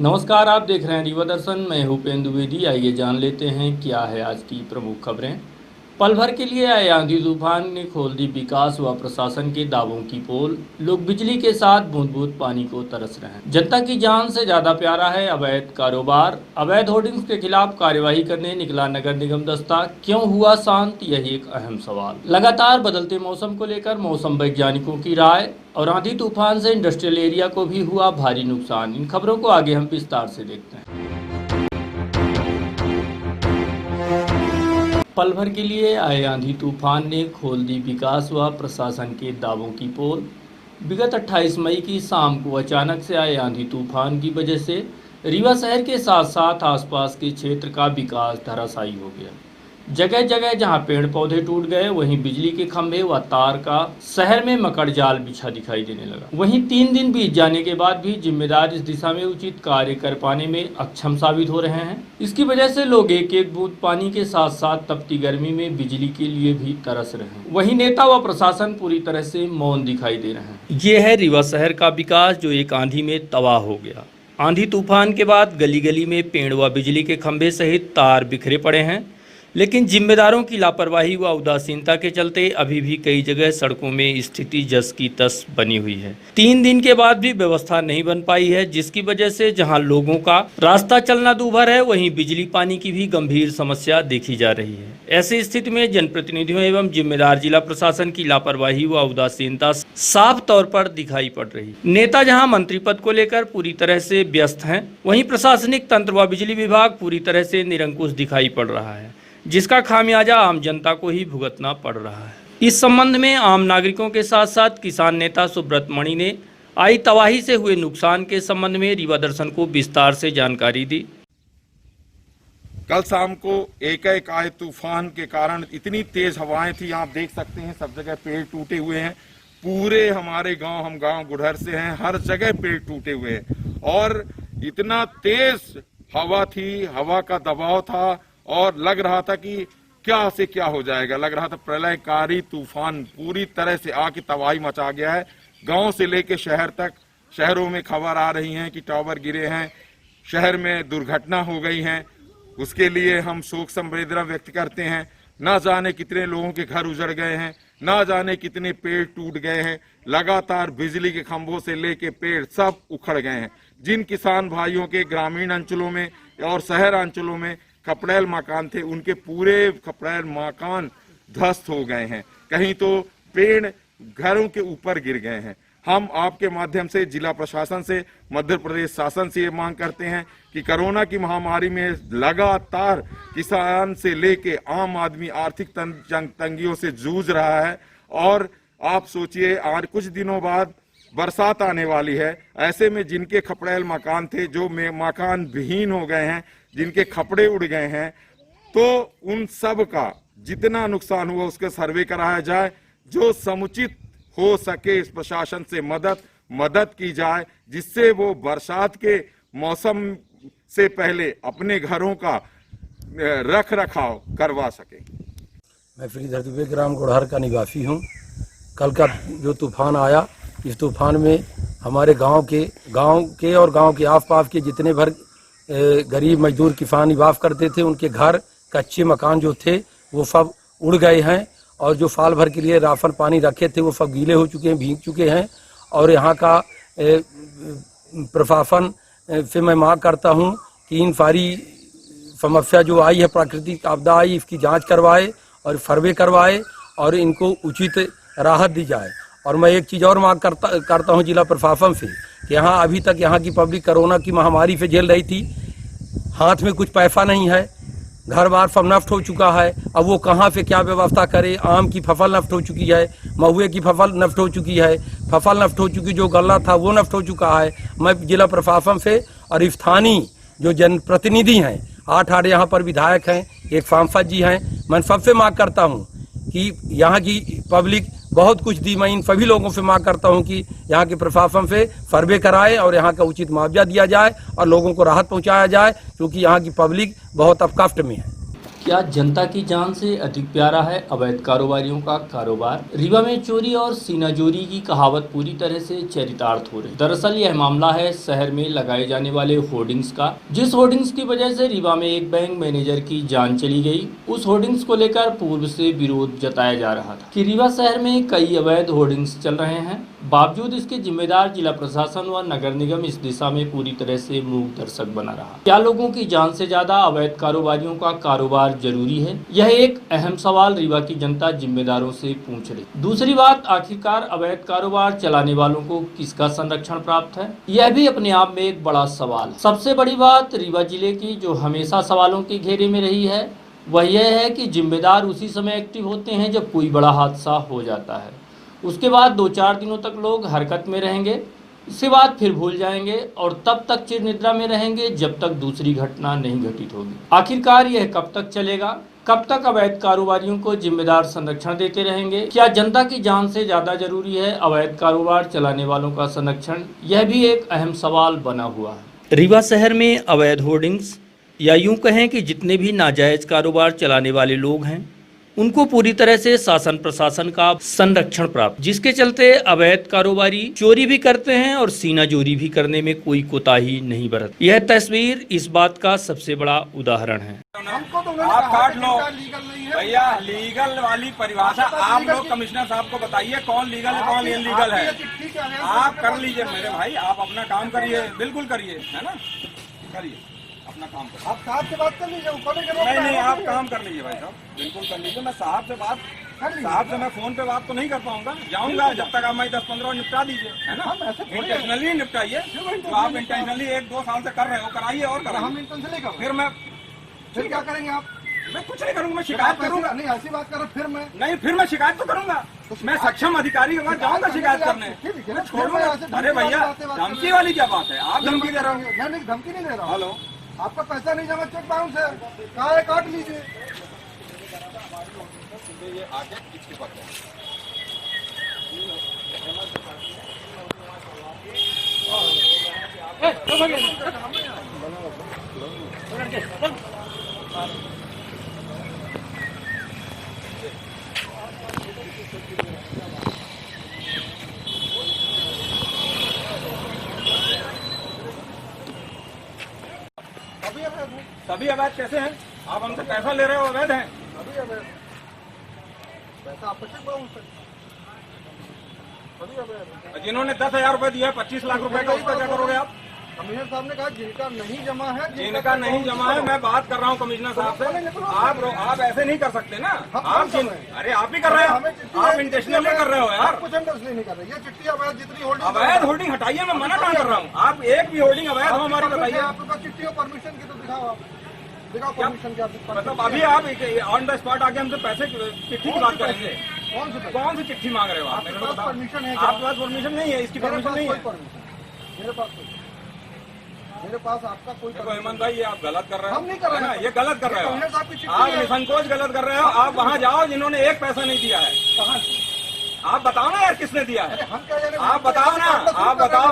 नमस्कार, आप देख रहे हैं रीवा दर्शन। मैं हूं उपेंद्र द्विवेदी। आइए जान लेते हैं क्या है आज की प्रमुख खबरें। पल भर के लिए आए आंधी तूफान ने खोल दी विकास व प्रशासन के दावों की पोल। लोग बिजली के साथ बूंद बूंद पानी को तरस रहे हैं। जनता की जान से ज्यादा प्यारा है अवैध कारोबार। अवैध होर्डिंग्स के खिलाफ कार्यवाही करने निकला नगर निगम दस्ता। क्यों हुआ शांत, यही एक अहम सवाल। लगातार बदलते मौसम को लेकर मौसम वैज्ञानिकों की राय और आंधी तूफान से इंडस्ट्रियल एरिया को भी हुआ भारी नुकसान। इन खबरों को आगे हम विस्तार से देखते हैं। पल भर के लिए आए आंधी तूफान ने खोल दी विकास व प्रशासन के दावों की पोल। विगत 28 मई की शाम को अचानक से आए आंधी तूफान की वजह से रीवा शहर के साथ साथ आसपास के क्षेत्र का विकास धराशायी हो गया। जगह जगह जहां पेड़ पौधे टूट गए, वहीं बिजली के खंभे व तार का शहर में मकड़ जाल बिछा दिखाई देने लगा। वहीं 3 दिन बीत जाने के बाद भी जिम्मेदार इस दिशा में उचित कार्य कर पाने में अक्षम साबित हो रहे हैं। इसकी वजह से लोग एक एक बूंद पानी के साथ साथ तपती गर्मी में बिजली के लिए भी तरस रहे हैं। वहीं नेता व प्रशासन पूरी तरह से मौन दिखाई दे रहे हैं। ये है रीवा शहर का विकास जो एक आंधी में तबाह हो गया। आंधी तूफान के बाद गली गली में पेड़ व बिजली के खंभे सहित तार बिखरे पड़े हैं, लेकिन जिम्मेदारों की लापरवाही व उदासीनता के चलते अभी भी कई जगह सड़कों में स्थिति जस की तस बनी हुई है। 3 दिन के बाद भी व्यवस्था नहीं बन पाई है, जिसकी वजह से जहां लोगों का रास्ता चलना दूभर है, वहीं बिजली पानी की भी गंभीर समस्या देखी जा रही है। ऐसी स्थिति में जनप्रतिनिधियों एवं जिम्मेदार जिला प्रशासन की लापरवाही व उदासीनता साफ तौर पर दिखाई पड़ रही। नेता जहाँ मंत्री पद को लेकर पूरी तरह से व्यस्त हैं, वहीं प्रशासनिक तंत्र व बिजली विभाग पूरी तरह से निरंकुश दिखाई पड़ रहा है, जिसका खामियाजा आम जनता को ही भुगतना पड़ रहा है। इस संबंध में आम नागरिकों के साथ साथ किसान नेता सुब्रत मणि ने आई तबाही से हुए नुकसान के संबंध में रीवा दर्शन को विस्तार से जानकारी दी। कल शाम को एक आए तूफान के कारण इतनी तेज हवाएं थी, आप देख सकते हैं सब जगह पेड़ टूटे हुए हैं। पूरे हमारे गांव, हम गांव गुढ़र से हैं, हर जगह पेड़ टूटे हुए हैं और इतना तेज हवा थी, हवा का दबाव था और लग रहा था कि क्या से क्या हो जाएगा। लग रहा था प्रलयकारी तूफान पूरी तरह से आके तबाही मचा गया है। गांव से लेके शहर तक, शहरों में खबर आ रही है कि टावर गिरे हैं, शहर में दुर्घटना हो गई है। उसके लिए हम शोक संवेदना व्यक्त करते हैं। ना जाने कितने लोगों के घर उजड़ गए हैं, ना जाने कितने पेड़ टूट गए हैं। लगातार बिजली के खंभों से लेके पेड़ सब उखड़ गए हैं। जिन किसान भाइयों के ग्रामीण अंचलों में और शहर अंचलों में खपड़ैल मकान थे, उनके पूरे खपड़ैल मकान ध्वस्त हो गए हैं। कहीं तो पेड़ घरों के ऊपर गिर गए हैं। हम आपके माध्यम से जिला प्रशासन से, मध्य प्रदेश शासन से ये मांग करते हैं कि कोरोना की महामारी में लगातार किसान से लेके आम आदमी आर्थिक तंगियों से जूझ रहा है। और आप सोचिए, आज कुछ दिनों बाद बरसात आने वाली है। ऐसे में जिनके खपड़ैल मकान थे, जो मकान विहीन हो गए हैं, जिनके खपड़े उड़ गए हैं, तो उन सब का जितना नुकसान हुआ उसका सर्वे कराया जाए। जो समुचित हो सके इस प्रशासन से मदद की जाए, जिससे वो बरसात के मौसम से पहले अपने घरों का रख रखाव करवा सके। मैं श्रीधर दुबे ग्राम गुढ़हर का निवासी हूँ। कल का जो तूफान आया, इस तूफान में हमारे गांव के और गांव के आसपास के जितने भर गरीब मजदूर किसान निवास करते थे, उनके घर, कच्चे मकान जो थे वो सब उड़ गए हैं। और जो साल भर के लिए राशन पानी रखे थे वो सब गीले हो चुके हैं, भीग चुके हैं। और यहाँ का प्रशासन से मैं मांग करता हूँ कि इन सारी समस्या जो आई है, प्राकृतिक आपदा आई, इसकी जांच करवाए और सर्वे करवाए और इनको उचित राहत दी जाए। और मैं एक चीज़ और मांग करता हूँ जिला प्रशासन से कि यहाँ अभी तक यहाँ की पब्लिक कोरोना की महामारी से झेल रही थी। हाथ में कुछ पैसा नहीं है, घर बार सब नष्ट हो चुका है। अब वो कहाँ से क्या व्यवस्था करे। आम की फसल नष्ट हो चुकी है, महुए की फसल नष्ट हो चुकी है, फसल नष्ट हो चुकी, जो गल्ला था वो नष्ट हो चुका है। मैं जिला प्रशासन से और स्थानीय जो जनप्रतिनिधि हैं, 8 यहाँ पर विधायक हैं, एक सांसद जी हैं, मैं सबसे मांग करता हूँ कि यहाँ की पब्लिक बहुत कुछ दी। मैं इन सभी लोगों से मांग करता हूं कि यहाँ के प्रशासन से सर्वे कराए और यहाँ का उचित मुआवजा दिया जाए और लोगों को राहत पहुंचाया जाए, क्योंकि यहाँ की पब्लिक बहुत अब कष्ट में है। क्या जनता की जान से अधिक प्यारा है अवैध कारोबारियों का कारोबार? रीवा में चोरी और सीनाजोरी की कहावत पूरी तरह से चरितार्थ हो रही। दरअसल यह मामला है शहर में लगाए जाने वाले होर्डिंग्स का, जिस होर्डिंग्स की वजह से रीवा में एक बैंक मैनेजर की जान चली गई। उस होर्डिंग्स को लेकर पूर्व से विरोध जताया जा रहा था कि रीवा शहर में कई अवैध होर्डिंग्स चल रहे हैं। बावजूद इसके जिम्मेदार जिला प्रशासन व नगर निगम इस दिशा में पूरी तरह से मूक दर्शक बना रहा। क्या लोगों की जान से ज्यादा अवैध कारोबारियों का कारोबार जरूरी है? यह एक अहम सवाल रीवा की जनता जिम्मेदारों से पूछ रही। दूसरी बात, आखिरकार अवैध कारोबार चलाने वालों को किसका संरक्षण प्राप्त है? यह भी अपने आप में एक बड़ा सवाल। सबसे बड़ी बात रीवा जिले की जो हमेशा सवालों के घेरे में रही है वह यह है कि जिम्मेदार उसी समय एक्टिव होते हैं जब कोई बड़ा हादसा हो जाता है। उसके बाद 2-4 दिनों तक लोग हरकत में रहेंगे, इसके बाद फिर भूल जाएंगे और तब तक चिर निद्रा में रहेंगे जब तक दूसरी घटना नहीं घटित होगी। आखिरकार यह कब तक चलेगा? कब तक अवैध कारोबारियों को जिम्मेदार संरक्षण देते रहेंगे? क्या जनता की जान से ज्यादा जरूरी है अवैध कारोबार चलाने वालों का संरक्षण? यह भी एक अहम सवाल बना हुआ है। रीवा शहर में अवैध होर्डिंग्स या यूं कहें कि जितने भी नाजायज कारोबार चलाने वाले लोग हैं उनको पूरी तरह से शासन प्रशासन का संरक्षण प्राप्त, जिसके चलते अवैध कारोबारी चोरी भी करते हैं और सीनाजोरी भी करने में कोई कोताही नहीं बरतते। यह तस्वीर इस बात का सबसे बड़ा उदाहरण है। आप काट लो भैया, लीगल वाली परिभाषा आप लोग कमिश्नर साहब को बताइए कौन लीगल है कौन इलीगल है। आप कर लीजिए मेरे भाई, आप अपना काम करिए, बिल्कुल करिए, है ना, करिए अपना काम करिए। आप साहब से बात कर लीजिए। नहीं, आप काम कर लीजिए भाई साहब, बिल्कुल कर लीजिए। मैं साहब से मैं फोन पे बात तो नहीं कर पाऊंगा, जाऊंगा जब तक आप मैं 10-15 निपटा दीजिए, है ना। इंटेंशनली निपटाइए, तो आप इंटेंशनली 1-2 साल से कर रहे हो, कराइए और कराइए। हम इंटेंशनली करें, फिर क्या करेंगे आप? मैं कुछ नहीं करूंगा, मैं शिकायत करूंगा। नहीं, ऐसी बात कर रहे, फिर मैं शिकायत तो करूंगा। मैं सक्षम अधिकारी के पास जाऊंगा शिकायत करने, छोड़ूंगा। अरे भैया, धमकी वाली क्या बात है? आप धमकी दे रहे हो? मैं धमकी नहीं दे रहा हूँ। हेलो, आपका पैसा नहीं जमा, चेक बाउंस है, कहाँ है, काट लीजिए। ये आगे किसके पास सभी अवैध कैसे हैं? आप हमसे पैसा ले रहे हो, अवैध हैं सभी अवैध। पैसा आपको चेक बाउंस है, सभी अवैध। जिन्होंने 10,000 रुपए दिया, 25 लाख रुपए का, उसका क्या करोगे आप? कमिश्नर साहब ने कहा जिनका नहीं जमा है, जिनका नहीं जमा है। मैं बात कर रहा हूँ कमिश्नर साहब से। आप ऐसे नहीं कर सकते ना। आप अरे आप ही कर रहे हो, आप इंटेंशनली कर रहे हो यार। कुछ इंटेंशनली नहीं कर रहे। ये चिट्ठी अवैध, जितनी होल्डिंग अवैध होल्डिंग हटाइए, मैं मना कहाँ कर रहा हूँ। आप एक भी होल्डिंग अवैध हो हमारी बताइए। आपका चिट्ठी और परमिशन की तो दिखाओ, आप दिखाओ परमिशन क्या। मतलब अभी आप ऑन द स्पॉट आके हमसे पैसे चिट्ठी की बात करेंगे? कौन सी चिट्ठी मांग रहे हो आप? मेरे पास परमिशन है? आपके पास परमिशन नहीं है, इसकी परमिशन नहीं है मेरे पास आपका कोई। हेमंत भाई, ये आप गलत कर रहे हो। हम नहीं कर रहे हैं, ये गलत कर रहे हो आप, निसंकोच गलत कर रहे हो। आप वहाँ जाओ जिन्होंने एक पैसा नहीं दिया है। कहाँ? आप बताओ ना यार, किसने दिया है? आप बताओ ना, आप बताओ।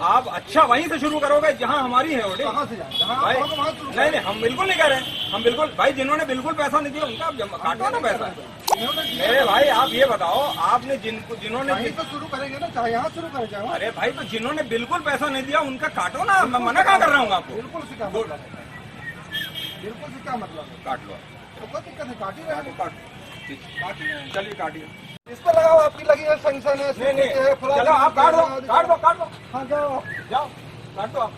आप अच्छा वहीं से शुरू करोगे जहाँ हमारी है होल्डिंग। भाई नहीं, हम बिल्कुल नहीं कह रहे। हम बिल्कुल भाई, जिन्होंने बिल्कुल पैसा नहीं दिया उनका आप काटो ना पैसा। मेरे भाई, आप ये बताओ, आपने जिन्होंने तो शुरू करेंगे ना, चाहे यहाँ शुरू करें चाहे। अरे भाई, तो जिन्होंने बिल्कुल पैसा नहीं दिया उनका काटो ना। मैं मना कहाँ कर रहा हूँ आपको? बिल्कुल से क्या मतलब है? काट लो, तो दिक्कत है, काट ही रहे हैं, काटिए, चलिए काटिए। इस पर लगाओ, आपकी लगी है, सैंक्शन है। नहीं, चलो आप काट दो। हाँ, जाओ काट दो आप।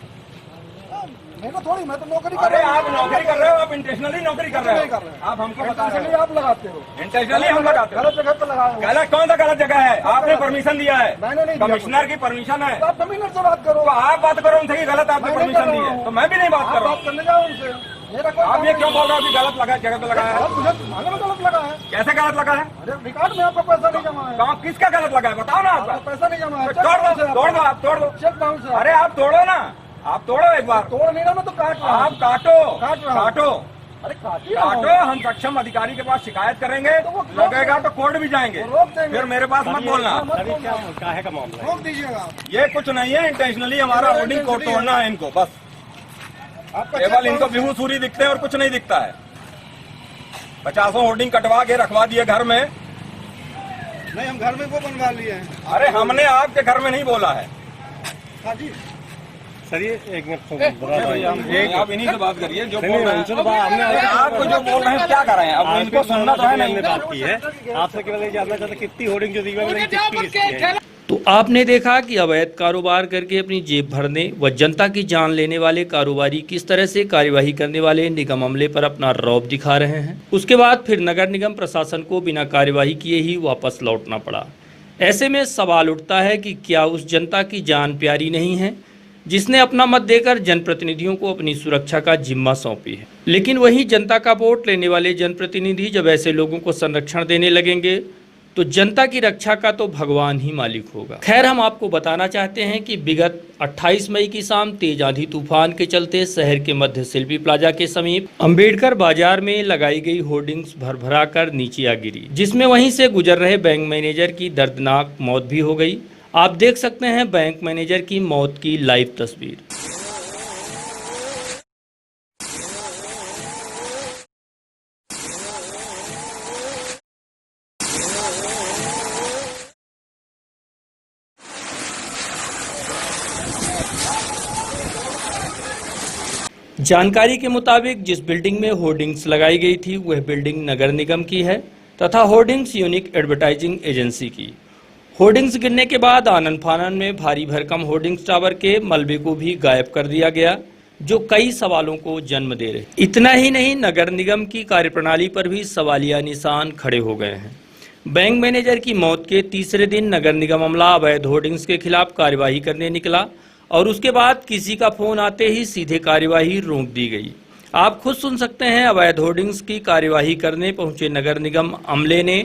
नहीं तो थोड़ी, मैं तो नौकरी कर रहा हूँ। आप नौकरी कर रहे हो, आप इंटेंशनली नौकरी कर रहे हो। आप हमको बता रहे हो, आप लगाते हो इंटेंशनली, हम लगाते हो। गलत जगह पर लगाया। गलत कौन सा गलत जगह है? आपने परमिशन दिया है, मैंने नहीं। कमिश्नर की परमिशन है। आप कमिश्नर से बात करो। आप बात करो उनसे, गलत आपने परमिशन दी है, तो मैं भी नहीं बात कर रहा हूँ। करने जाओ उनसे। आप ये क्यों बोल रहे हो कि गलत लगा, जगह पे लगाया है? मुझे गलत लगा है। कैसे गलत लगा है? अरे रिकॉर्ड में आपका पैसा नहीं जमा है। तो आप किसका गलत लगा है बताओ ना। आपका पैसा नहीं जमा है। तोड़ दो, आप तोड़ दो, चेक बाउंस है। अरे आप तोड़ो ना, आप तोड़ो एक बार। तोड़ नहीं रहा मैं तो काट रहा हूं। आप काटो। अरे काटो, हम सक्षम अधिकारी के पास शिकायत करेंगे, लगेगा तो कोर्ट भी जाएंगे, फिर मेरे पास मत बोलना। क्या है का मामला? रोक दीजिएगा। ये कुछ नहीं है, इंटेंशनली हमारा होर्डिंग को तोड़ना है इनको, बस। केवल इनको बेहूसूरी दिखते हैं और कुछ नहीं दिखता है। 50 होर्डिंग कटवा के रखवा दिए घर में। नहीं, हम घर में वो बनवा लिए हैं। अरे हमने आपके घर में नहीं बोला है। हाँ जी, सर ये एक मिनट आप इन्हीं से बात करिए जो बोल रहे हैं। आपको जो बोल रहे हैं क्या कर रहे हैं, अब इनको सुनना तो है नहीं। हमने बात की है आपसे, केवल ये जानना चाहता कितनी होर्डिंग जो दी है मैंने किसकी है। तो आपने देखा कि अवैध कारोबार करके अपनी जेब भरने व जनता की जान लेने वाले कारोबारी किस तरह से कार्यवाही करने वाले निगम अमले पर अपना रौब दिखा रहे हैं। उसके बाद फिर नगर निगम प्रशासन को बिना कार्यवाही किए ही वापस लौटना पड़ा। ऐसे में सवाल उठता है कि क्या उस जनता की जान प्यारी नहीं है जिसने अपना मत देकर जनप्रतिनिधियों को अपनी सुरक्षा का जिम्मा सौंपी है। लेकिन वही जनता का वोट लेने वाले जनप्रतिनिधि जब ऐसे लोगों को संरक्षण देने लगेंगे तो जनता की रक्षा का तो भगवान ही मालिक होगा। खैर, हम आपको बताना चाहते हैं कि विगत 28 मई की शाम तेज आंधी तूफान के चलते शहर के मध्य शिल्पी प्लाजा के समीप अंबेडकर बाजार में लगाई गई होर्डिंग्स भरभरा कर नीचे आ गिरी, जिसमें वहीं से गुजर रहे बैंक मैनेजर की दर्दनाक मौत भी हो गई। आप देख सकते हैं बैंक मैनेजर की मौत की लाइव तस्वीर। जानकारी के मुताबिक जिस बिल्डिंग में होर्डिंग्स लगाई गई थी वह बिल्डिंग नगर निगम की है तथा होर्डिंग्स यूनिक एडवर्टाइजिंग एजेंसी की। होर्डिंग्स गिरने के बाद आनन फानन में भारी भरकम होर्डिंग्स टावर के मलबे को भी गायब कर दिया गया, जो कई सवालों को जन्म दे रहे। इतना ही नहीं, नगर निगम की कार्यप्रणाली पर भी सवालिया निशान खड़े हो गए हैं। बैंक मैनेजर की मौत के तीसरे दिन नगर निगम अमला अवैध होर्डिंग्स के खिलाफ कार्यवाही करने निकला और उसके बाद किसी का फोन आते ही सीधे कार्यवाही रोक दी गई। आप खुद सुन सकते हैं अवैध होर्डिंग्स की कार्यवाही करने पहुंचे नगर निगम अमले ने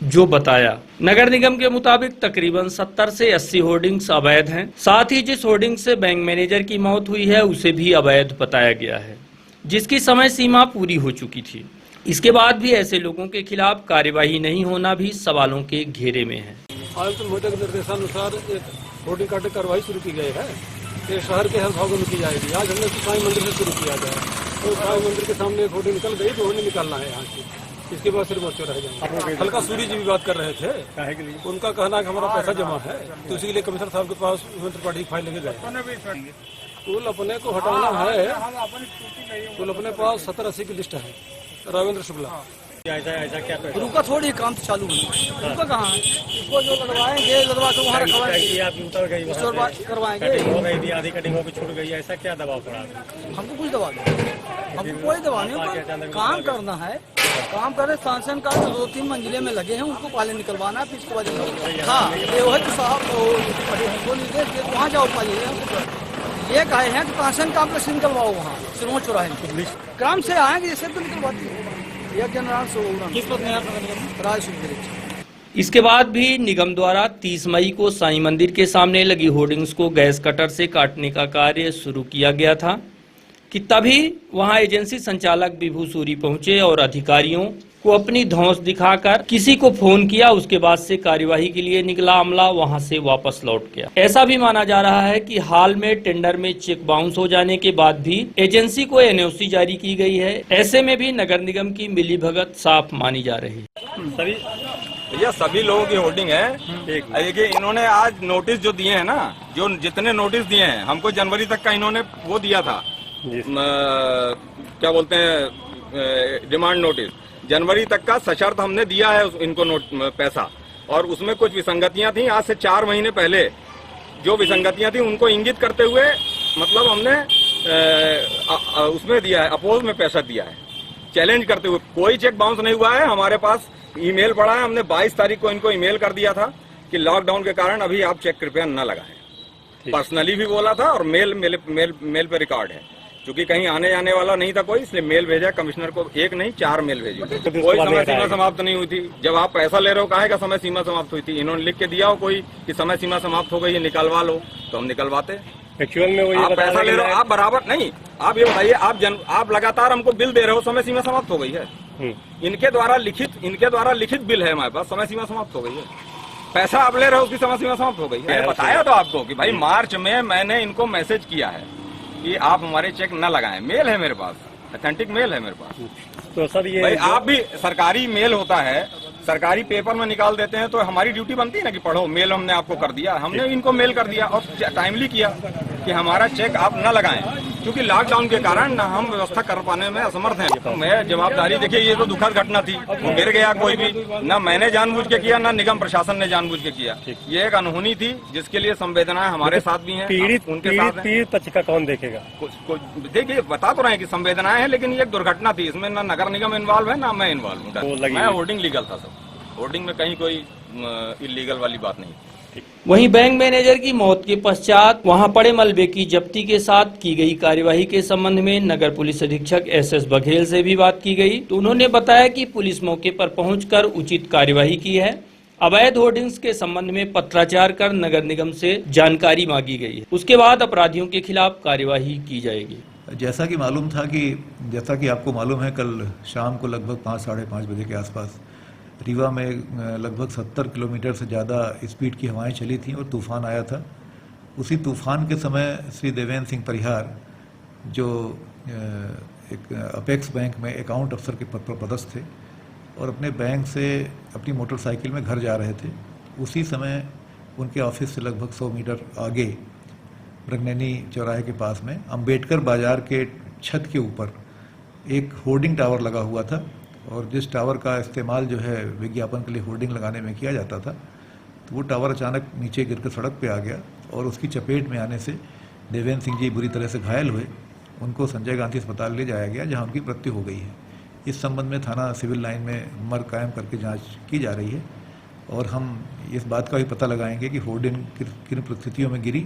जो बताया। नगर निगम के मुताबिक तकरीबन 70 से 80 होर्डिंग्स अवैध हैं। साथ ही जिस होर्डिंग से बैंक मैनेजर की मौत हुई है उसे भी अवैध बताया गया है, जिसकी समय सीमा पूरी हो चुकी थी। इसके बाद भी ऐसे लोगों के खिलाफ कार्यवाही नहीं होना भी सवालों के घेरे में है। आयुक्त महोदय के निर्देशानुसार एक होर्डिंग काटने कार्रवाई शुरू की गई है। ये शहर के हर भागों में की जाएगी। आज हमने साईं मंदिर से शुरू किया गया, तो साईं मंदिर के सामने एक होर्डिंग निकल गई, तो होर्डिंग निकालना है यहाँ से। इसके बाद सिर्फ मोर्चे रह जाएंगे। हल्का सूरी जी भी बात कर रहे थे, उनका कहना है कि हमारा पैसा जमा है, तो इसी के लिए कमिश्नर साहब के पास त्रिपाठी फाइल लेके गए। कुल अपने को हटाना है, कुल अपने पास 70-80 की लिस्ट है। राघवेंद्र शुक्ला ऐसा क्या रुका थोड़ी काम तो चालू है, रुका कहाँ है? इसको जो लगवाएंगे लगवा के वहाँ रखवाएंगे, करवाएंगे। हो गई थी, आधी कटिंग होकर छूट गई, ऐसा क्या दबाव पड़ा? हमको कुछ दबा दो, हमको कोई दबा नहीं। काम करना है, काम करे। शासन का 2-3 मंजिले में लगे हैं, उनको पहले निकलवाना है, फिर इसके बाद हाँ ये वो है कि साहब हमको निर्देश दे, वहाँ जाओ पहले। ये कहे हैं कि शासन का आप निकलवाओ वहाँ सिरों चौराहे ग्राम से आएंगे, जैसे तो निकलवाती इसके बाद भी निगम द्वारा 30 मई को साईं मंदिर के सामने लगी होर्डिंग्स को गैस कटर से काटने का कार्य शुरू किया गया था कि तभी वहां एजेंसी संचालक विभू सूरी पहुंचे और अधिकारियों को अपनी धौंस दिखाकर किसी को फोन किया। उसके बाद से कार्यवाही के लिए निकला अमला वहां से वापस लौट गया। ऐसा भी माना जा रहा है कि हाल में टेंडर में चेक बाउंस हो जाने के बाद भी एजेंसी को एनओसी जारी की गई है। ऐसे में भी नगर निगम की मिलीभगत साफ मानी जा रही है। भैया सभी लोगों की होर्डिंग है। देखिए इन्होंने आज नोटिस जो दिए हैं ना, जो जितने नोटिस दिए हैं, हमको जनवरी तक का इन्होंने वो दिया था, क्या बोलते हैं, डिमांड नोटिस। जनवरी तक का सशर्त हमने दिया है इनको पैसा, और उसमें कुछ विसंगतियां थी। आज से 4 महीने पहले जो विसंगतियां थी उनको इंगित करते हुए मतलब हमने उसमें दिया है, अपोज में पैसा दिया है, चैलेंज करते हुए। कोई चेक बाउंस नहीं हुआ है। हमारे पास ईमेल पड़ा है, हमने 22 तारीख को इनको ईमेल कर दिया था कि लॉकडाउन के कारण अभी आप चेक कृपया न लगाएं। पर्सनली भी बोला था और मेल पे रिकॉर्ड है, क्योंकि कहीं आने जाने वाला नहीं था कोई, इसलिए मेल भेजा कमिश्नर को। 1 नहीं 4 मेल भेजी। कोई समय सीमा समाप्त नहीं हुई थी। जब आप पैसा ले रहे हो काहे का समय सीमा समाप्त हुई थी? इन्होंने लिख के दिया हो कोई कि समय सीमा समाप्त हो गई है, निकलवा लो, तो हम निकलवाते। एक्चुअल में वो आप पैसा ले रहे हो, आप बराबर नहीं। आप ये बताइए, आप लगातार हमको बिल दे रहे हो, समय सीमा समाप्त हो गई है। इनके द्वारा लिखित बिल है हमारे पास, समय सीमा समाप्त हो गई है। पैसा आप ले रहे हो, उसकी समय सीमा समाप्त हो गई है। मैंने बताया तो आपको कि भाई मार्च में मैंने इनको मैसेज किया है कि आप हमारे चेक न लगाएं। मेल है मेरे पास, ऑथेंटिक मेल है मेरे पास। तो सर ये भाई आप भी सरकारी मेल होता है, सरकारी पेपर में निकाल देते हैं, तो हमारी ड्यूटी बनती है ना कि पढ़ो। मेल हमने आपको कर दिया, हमने इनको मेल कर दिया और टाइमली किया कि हमारा चेक आप न लगाएं, क्योंकि लॉकडाउन के कारण ना हम व्यवस्था कर पाने में असमर्थ हैं। तो मैं जवाबदारी, देखिए ये तो दुखद घटना थी, गिर गया कोई भी, ना मैंने जानबूझ के किया ना निगम प्रशासन ने जानबूझ के किया। ये एक अनहोनी थी जिसके लिए संवेदनाएं हमारे साथ भी हैं, उनके साथ हैं। पीड़ित पक्ष का कौन देखेगा? देखिए बता तो रहे हैं कि संवेदनाएं हैं, लेकिन ये एक दुर्घटना थी, इसमें ना नगर निगम इन्वॉल्व है ना मैं इन्वॉल्व हूँ। मैं होर्डिंग लीगल था सब, होर्डिंग में कहीं कोई इलीगल वाली बात नहीं। वहीं बैंक मैनेजर की मौत के पश्चात वहां पड़े मलबे की जब्ती के साथ की गई कार्यवाही के संबंध में नगर पुलिस अधीक्षक एस बघेल से भी बात की गई, तो उन्होंने बताया कि पुलिस मौके पर पहुंचकर उचित कार्यवाही की है। अवैध होर्डिंग्स के संबंध में पत्राचार कर नगर निगम से जानकारी मांगी गई है, उसके बाद अपराधियों के खिलाफ कार्यवाही की जाएगी। जैसा कि आपको मालूम है, कल शाम को लगभग 5 साढ़े 5 बजे के आसपास रीवा में लगभग 70 किलोमीटर से ज़्यादा स्पीड की हवाएं चली थीं और तूफ़ान आया था। उसी तूफ़ान के समय श्री देवेंद्र सिंह परिहार, जो एक अपेक्स बैंक में अकाउंट अफसर के पद पर पदस्थ थे और अपने बैंक से अपनी मोटरसाइकिल में घर जा रहे थे, उसी समय उनके ऑफिस से लगभग 100 मीटर आगे ब्रगनैनी चौराहे के पास में अम्बेडकर बाज़ार के छत के ऊपर एक होर्डिंग टावर लगा हुआ था, और जिस टावर का इस्तेमाल जो है विज्ञापन के लिए होर्डिंग लगाने में किया जाता था, तो वो टावर अचानक नीचे गिरकर सड़क पे आ गया और उसकी चपेट में आने से देवेंद्र सिंह जी बुरी तरह से घायल हुए। उनको संजय गांधी अस्पताल ले जाया गया, जहां उनकी मृत्यु हो गई है। इस संबंध में थाना सिविल लाइन में मर्ग कायम करके जांच की जा रही है और हम इस बात का भी पता लगाएंगे कि होर्डिंग किन परिस्थितियों में गिरी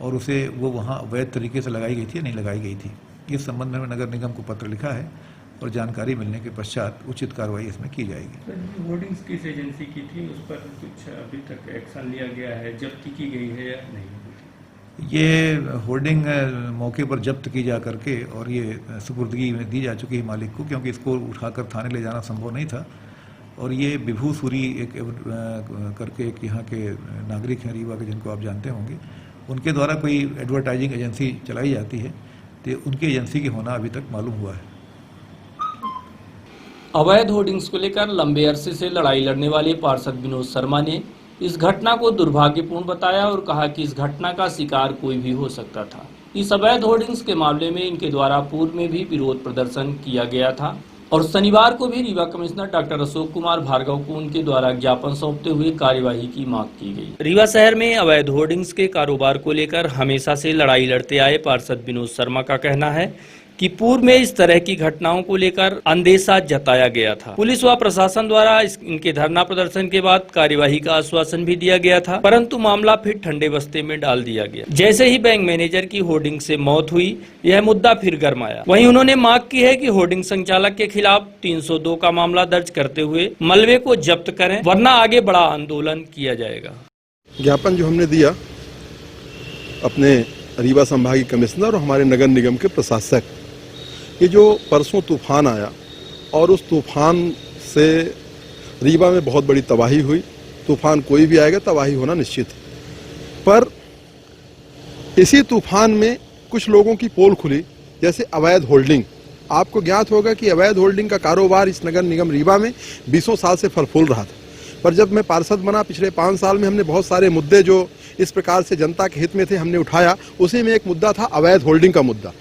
और उसे वो वहाँ अवैध तरीके से लगाई गई थी या नहीं लगाई गई थी। इस संबंध में नगर निगम को पत्र लिखा है और जानकारी मिलने के पश्चात उचित कार्रवाई इसमें की जाएगी। होर्डिंग्स किस एजेंसी की थी, उस पर कुछ अभी तक एक्शन लिया गया है, जब्ती की गई है या नहीं? ये होर्डिंग मौके पर जब्त की जा करके और ये सुपुर्दगी में दी जा चुकी है मालिक को, क्योंकि इसको उठाकर थाने ले जाना संभव नहीं था। और ये विभू सूरी एक करके एक यहाँ के नागरिक हैं रीवा के, जिनको आप जानते होंगे, उनके द्वारा कोई एडवर्टाइजिंग एजेंसी चलाई जाती है, तो उनकी एजेंसी की होना अभी तक मालूम हुआ है। अवैध होर्डिंग्स को लेकर लंबे अरसे से लड़ाई लड़ने वाले पार्षद विनोद शर्मा ने इस घटना को दुर्भाग्यपूर्ण बताया और कहा कि इस घटना का शिकार कोई भी हो सकता था। इस अवैध होर्डिंग्स के मामले में इनके द्वारा पूर्व में भी विरोध प्रदर्शन किया गया था और शनिवार को भी रीवा कमिश्नर डॉक्टर अशोक कुमार भार्गव को उनके द्वारा ज्ञापन सौंपते हुए कार्यवाही की मांग की गई। रीवा शहर में अवैध होर्डिंग्स के कारोबार को लेकर हमेशा से लड़ाई लड़ते आए पार्षद विनोद शर्मा का कहना है कि पूर्व में इस तरह की घटनाओं को लेकर अंदेशा जताया गया था। पुलिस व प्रशासन द्वारा इनके धरना प्रदर्शन के बाद कार्यवाही का आश्वासन भी दिया गया था, परंतु मामला फिर ठंडे बस्ते में डाल दिया गया। जैसे ही बैंक मैनेजर की होर्डिंग से मौत हुई, यह मुद्दा फिर गरमाया। वहीं उन्होंने मांग की है कि होर्डिंग संचालक के खिलाफ 302 का मामला दर्ज करते हुए मलबे को जब्त करें, वरना आगे बड़ा आंदोलन किया जाएगा। ज्ञापन जो हमने दिया अपने रीवा संभागीय कमिश्नर और हमारे नगर निगम के प्रशासक, ये जो परसों तूफान आया और उस तूफान से रीवा में बहुत बड़ी तबाही हुई। तूफान कोई भी आएगा, तबाही होना निश्चित है। पर इसी तूफान में कुछ लोगों की पोल खुली, जैसे अवैध होल्डिंग। आपको ज्ञात होगा कि अवैध होल्डिंग का कारोबार इस नगर निगम रीवा में 20 साल से फल फूल रहा था। पर जब मैं पार्षद बना पिछले 5 साल में, हमने बहुत सारे मुद्दे जो इस प्रकार से जनता के हित में थे हमने उठाया। उसी में एक मुद्दा था अवैध होल्डिंग का मुद्दा।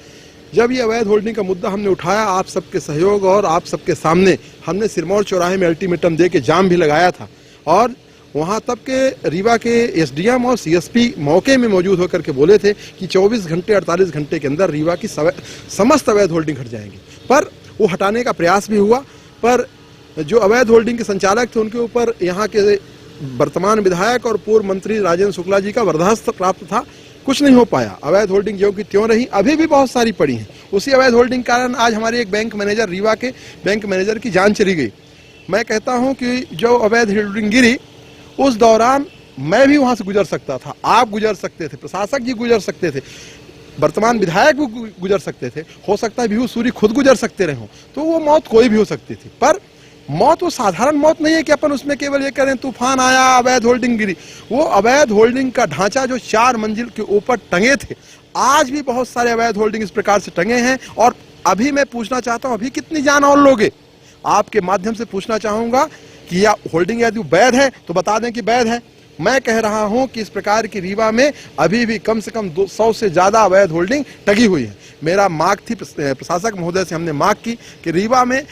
जब ये अवैध होल्डिंग का मुद्दा हमने उठाया, आप सबके सहयोग और आप सबके सामने हमने सिरमौर चौराहे में अल्टीमेटम दे के जाम भी लगाया था और वहाँ तब के रीवा के एसडीएम और सीएसपी मौके में मौजूद होकर के बोले थे कि 24 घंटे 48 घंटे के अंदर रीवा की समस्त अवैध होल्डिंग हट जाएंगी। पर वो हटाने का प्रयास भी हुआ, पर जो अवैध होल्डिंग के संचालक थे उनके ऊपर यहाँ के वर्तमान विधायक और पूर्व मंत्री राजेंद्र शुक्ला जी का बर्दाश्त प्राप्त था। कुछ नहीं हो पाया। अवैध होल्डिंग जो कि त्यों रही, अभी भी बहुत सारी पड़ी हैं। उसी अवैध होल्डिंग कारण आज हमारे एक बैंक मैनेजर, रीवा के बैंक मैनेजर की जान चली गई। मैं कहता हूं कि जो अवैध होल्डिंग गिरी उस दौरान मैं भी वहां से गुजर सकता था, आप गुजर सकते थे, प्रशासक जी गुजर सकते थे, वर्तमान विधायक भी गुजर सकते थे, हो सकता है विभू सूरी खुद गुजर सकते रहे हो, तो वो मौत कोई भी हो सकती थी। पर मौत वो साधारण मौत नहीं है कि अपन उसमें केवल ये करें तूफान आया अवैध होल्डिंग गिरी। वो अवैध होल्डिंग का ढांचा जो 4 मंजिल के ऊपर टंगे थे, आज भी बहुत सारे अवैध होल्डिंग इस प्रकार से टंगे हैं। और अभी मैं पूछना चाहता हूं, अभी कितनी जान और लोगे? आपके माध्यम से पूछना चाहूंगा कि यह होल्डिंग यदि वैध है तो बता दें कि वैध है। मैं कह रहा हूं कि इस प्रकार की रीवा में अभी भी कम से कम 200 से ज्यादा अवैध होल्डिंग टंगी हुई है। मेरा मांग थी, प्रशासक महोदय से हमने मांग की कि रीवा में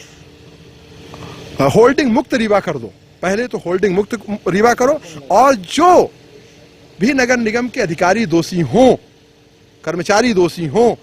होल्डिंग मुक्त रीवा कर दो। पहले तो होल्डिंग मुक्त रीवा करो, और जो भी नगर निगम के अधिकारी दोषी हों, कर्मचारी दोषी हों,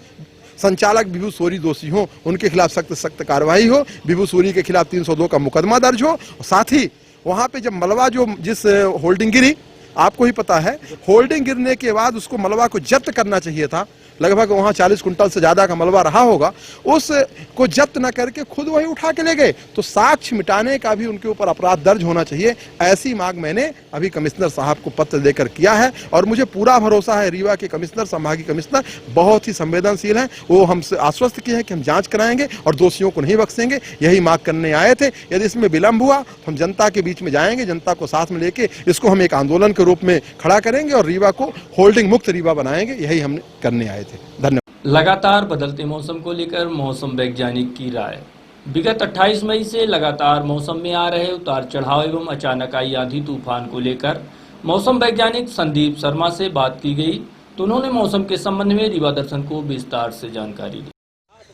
संचालक विभू सूरी दोषी हों, उनके खिलाफ सख्त सख्त कार्रवाई हो। विभू सूरी के खिलाफ 302 का मुकदमा दर्ज हो। और साथ ही वहां पे जब मलबा जो जिस होल्डिंग गिरी, आपको ही पता है, होल्डिंग गिरने के बाद उसको मलबा को जब्त करना चाहिए था। लगभग वहां 40 कुंटल से ज्यादा का मलबा रहा होगा, उसको जब्त न करके खुद वही उठा के ले गए। तो साक्ष्य मिटाने का भी उनके ऊपर अपराध दर्ज होना चाहिए। ऐसी मांग मैंने अभी कमिश्नर साहब को पत्र देकर किया है, और मुझे पूरा भरोसा है रीवा के कमिश्नर, संभागीय कमिश्नर बहुत ही संवेदनशील हैं। वो हमसे आश्वस्त किए हैं कि हम जांच कराएंगे और दोषियों को नहीं बख्शेंगे। यही मांग करने आए थे। यदि इसमें विलंब हुआ तो हम जनता के बीच में जाएंगे, जनता को साथ में लेके इसको हम एक आंदोलन के रूप में खड़ा करेंगे और रीवा को होल्डिंग मुक्त रीवा बनाएंगे। यही हम करने आए थे। धन्यवाद। लगातार बदलते मौसम को लेकर मौसम वैज्ञानिक की राय। विगत 28 मई से लगातार मौसम में आ रहे उतार चढ़ाव एवं अचानक आई आंधी तूफान को लेकर मौसम वैज्ञानिक संदीप शर्मा से बात की गई, तो उन्होंने मौसम के संबंध में रीवा दर्शन को विस्तार से जानकारी दी।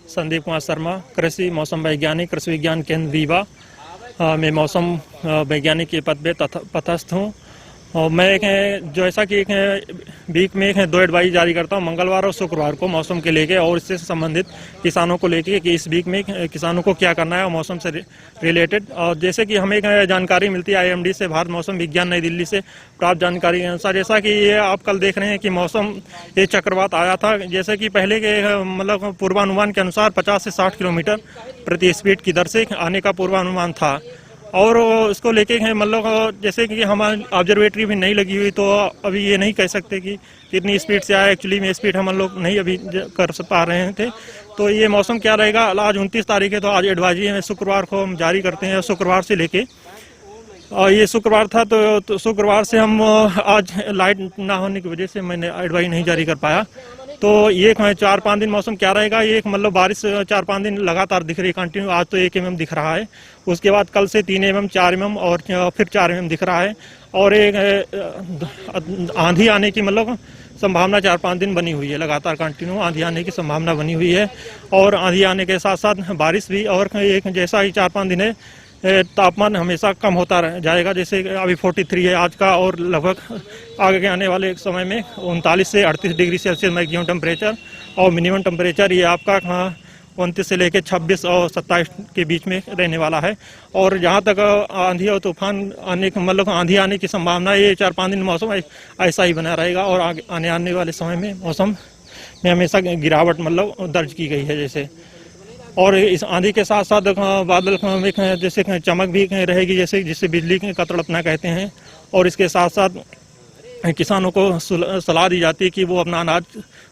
संदीप कुमार शर्मा, कृषि मौसम वैज्ञानिक, कृषि विज्ञान केंद्र रीवा में मौसम वैज्ञानिक के पद पे पदस्थ हूँ। और मैं जैसा कि वीक में 2 एडवाइस जारी करता हूँ, मंगलवार और शुक्रवार को मौसम के लेके और इससे संबंधित किसानों को लेके कि इस वीक में किसानों को क्या करना है और मौसम से रिलेटेड। और जैसे कि हमें जानकारी मिलती है IMD से, भारत मौसम विज्ञान नई दिल्ली से प्राप्त जानकारी के अनुसार, जैसा कि ये आप कल देख रहे हैं कि मौसम ये चक्रवात आया था। जैसे कि पहले के मतलब पूर्वानुमान के अनुसार 50 से 60 किलोमीटर प्रति स्पीड की दर से आने का पूर्वानुमान था। और इसको लेके मतलब जैसे कि हमारी ऑब्जर्वेटरी भी नहीं लगी हुई, तो अभी ये नहीं कह सकते कि कितनी स्पीड से आया। एक्चुअली में स्पीड हम लोग नहीं अभी कर पा रहे थे। तो ये मौसम क्या रहेगा, आज 29 तारीख है, तो आज एडवाइजरी में शुक्रवार को हम जारी करते हैं। शुक्रवार से लेके और ये शुक्रवार था, तो शुक्रवार से हम आज लाइट ना होने की वजह से मैंने एडवाइजरी नहीं जारी कर पाया। तो ये 4-5 दिन मौसम क्या रहेगा, ये मतलब बारिश 4-5 दिन लगातार दिख रही है कंटिन्यू। आज तो 1 mm दिख रहा है, उसके बाद कल से 3 mm, 4 mm और फिर 4 mm दिख रहा है। और एक आंधी आने की मतलब संभावना 4-5 दिन बनी हुई है, लगातार कंटिन्यू आंधी आने की संभावना बनी हुई है। और आंधी आने के साथ साथ बारिश भी, और एक जैसा ही 4-5 दिन है तापमान हमेशा कम होता जाएगा। जैसे अभी 43 है आज का, और लगभग आगे आने वाले समय में 39 से 38 डिग्री सेल्सियस मैक्सिमम टेम्परेचर, और मिनिमम टेम्परेचर ये आपका 29 से लेकर 26 और 27 के बीच में रहने वाला है। और जहाँ तक आंधी और तूफान आने मतलब आंधी आने की संभावना, ये 4-5 दिन मौसम ऐसा ही बना रहेगा। और आने वाले समय में मौसम में हमेशा गिरावट मतलब दर्ज की गई है जैसे। और इस आंधी के साथ साथ बादल में जैसे चमक भी रहेगी, जैसे जिससे बिजली का तड़पना कहते हैं। और इसके साथ साथ किसानों को सलाह दी जाती है कि वो अपना अनाज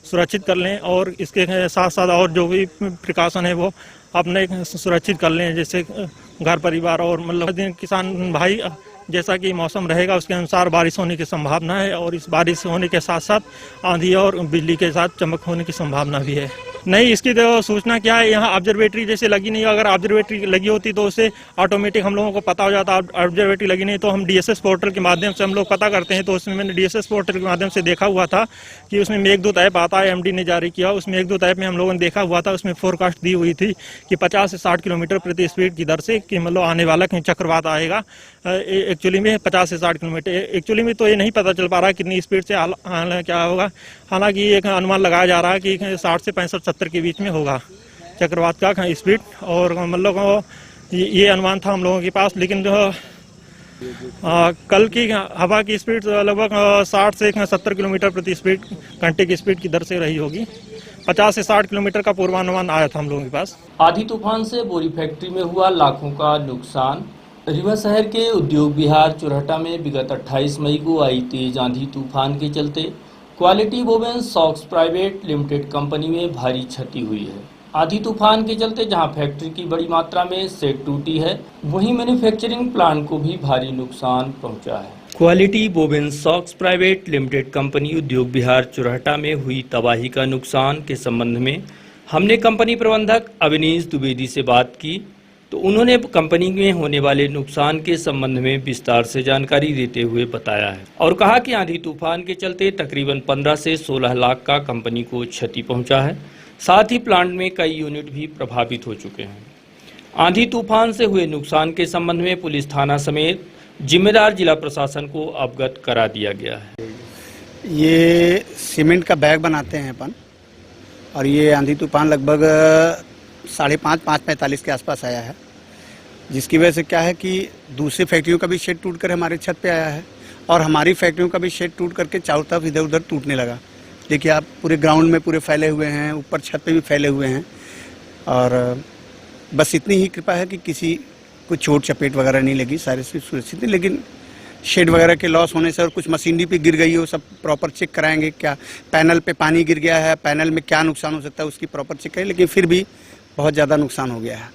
सुरक्षित कर लें, और इसके साथ साथ और जो भी प्रिकॉशन है वो अपने सुरक्षित कर लें, जैसे घर परिवार। और मतलब किसान भाई, जैसा कि मौसम रहेगा उसके अनुसार बारिश होने की संभावना है, और इस बारिश होने के साथ साथ आंधी और बिजली के साथ चमक होने की संभावना भी है। नहीं, इसकी तो सूचना क्या है, यहाँ ऑब्जर्वेटरी जैसे लगी नहीं। अगर ऑब्जर्वेटरी लगी होती तो उससे ऑटोमेटिक हम लोगों को पता हो जाता। ऑब्जर्वेटरी लगी नहीं तो हम DSS पोर्टल के माध्यम से हम लोग पता करते हैं। तो उसमें मैंने DSS पोर्टल के माध्यम से देखा हुआ था कि उसमें मेघदूत ऐप आता है, MD ने जारी किया। उस मेघदूत ऐप में हम लोगों ने देखा हुआ था, उसमें फोरकास्ट दी हुई थी कि 50 से 60 किलोमीटर प्रति स्पीड की दर से कि मतलब आने वाला चक्रवात आएगा। एक्चुअली में 50 से 60 किलोमीटर, एक्चुअली में तो ये नहीं पता चल पा रहा कितनी स्पीड से क्या होगा। हालांकि एक अनुमान लगाया जा रहा है कि 60 से 65-70 के बीच में होगा चक्रवात का स्पीड। और मतलब ये अनुमान था हम लोगों के पास। लेकिन जो कल की हवा की स्पीड लगभग 60 से 70 किलोमीटर प्रति स्पीड घंटे की स्पीड की दर से रही होगी। 50 से 60 किलोमीटर का पूर्वानुमान आया था हम लोगों के पास। आंधी तूफान से बोरी फैक्ट्री में हुआ लाखों का नुकसान। रीवा शहर के उद्योग विहार चुरहटा में विगत 28 मई को आई तेज आंधी तूफान के चलते quality woven socks private limited company में भारी क्षति हुई है। आंधी तूफान के चलते जहां फैक्ट्री की बड़ी मात्रा में शेड टूटी है, वहीं मैन्युफैक्चरिंग प्लांट को भी भारी नुकसान पहुंचा है। Quality woven socks private limited company उद्योग विहार चुरहटा में हुई तबाही का नुकसान के संबंध में हमने कंपनी प्रबंधक अविनीश द्विवेदी से बात की, तो उन्होंने कंपनी में होने वाले नुकसान के संबंध में विस्तार से जानकारी देते हुए बताया है और कहा कि आंधी तूफान के चलते तकरीबन 15 से 16 लाख का कंपनी को क्षति पहुंचा है। साथ ही प्लांट में कई यूनिट भी प्रभावित हो चुके हैं। आंधी तूफान से हुए नुकसान के संबंध में पुलिस थाना समेत जिम्मेदार जिला प्रशासन को अवगत करा दिया गया है। ये सीमेंट का बैग बनाते हैं अपन, और ये आंधी तूफान लगभग 5:45 के आसपास आया है, जिसकी वजह से क्या है कि दूसरी फैक्ट्रियों का भी शेड टूट कर हमारे छत पे आया है और हमारी फैक्ट्रियों का भी शेड टूट करके चारों तरफ इधर उधर टूटने लगा। देखिए आप पूरे ग्राउंड में पूरे फैले हुए हैं, ऊपर छत पे भी फैले हुए हैं, और बस इतनी ही कृपा है कि किसी को चोट चपेट वगैरह नहीं लगी, सारे से सुरक्षित है। लेकिन शेड वगैरह के लॉस होने से और कुछ मशीनरी पे गिर गई हो, सब प्रॉपर चेक कराएंगे। क्या पैनल पे पानी गिर गया है, पैनल में क्या नुकसान हो सकता है उसकी प्रॉपर चेक करें, लेकिन फिर भी बहुत ज़्यादा नुकसान हो गया है।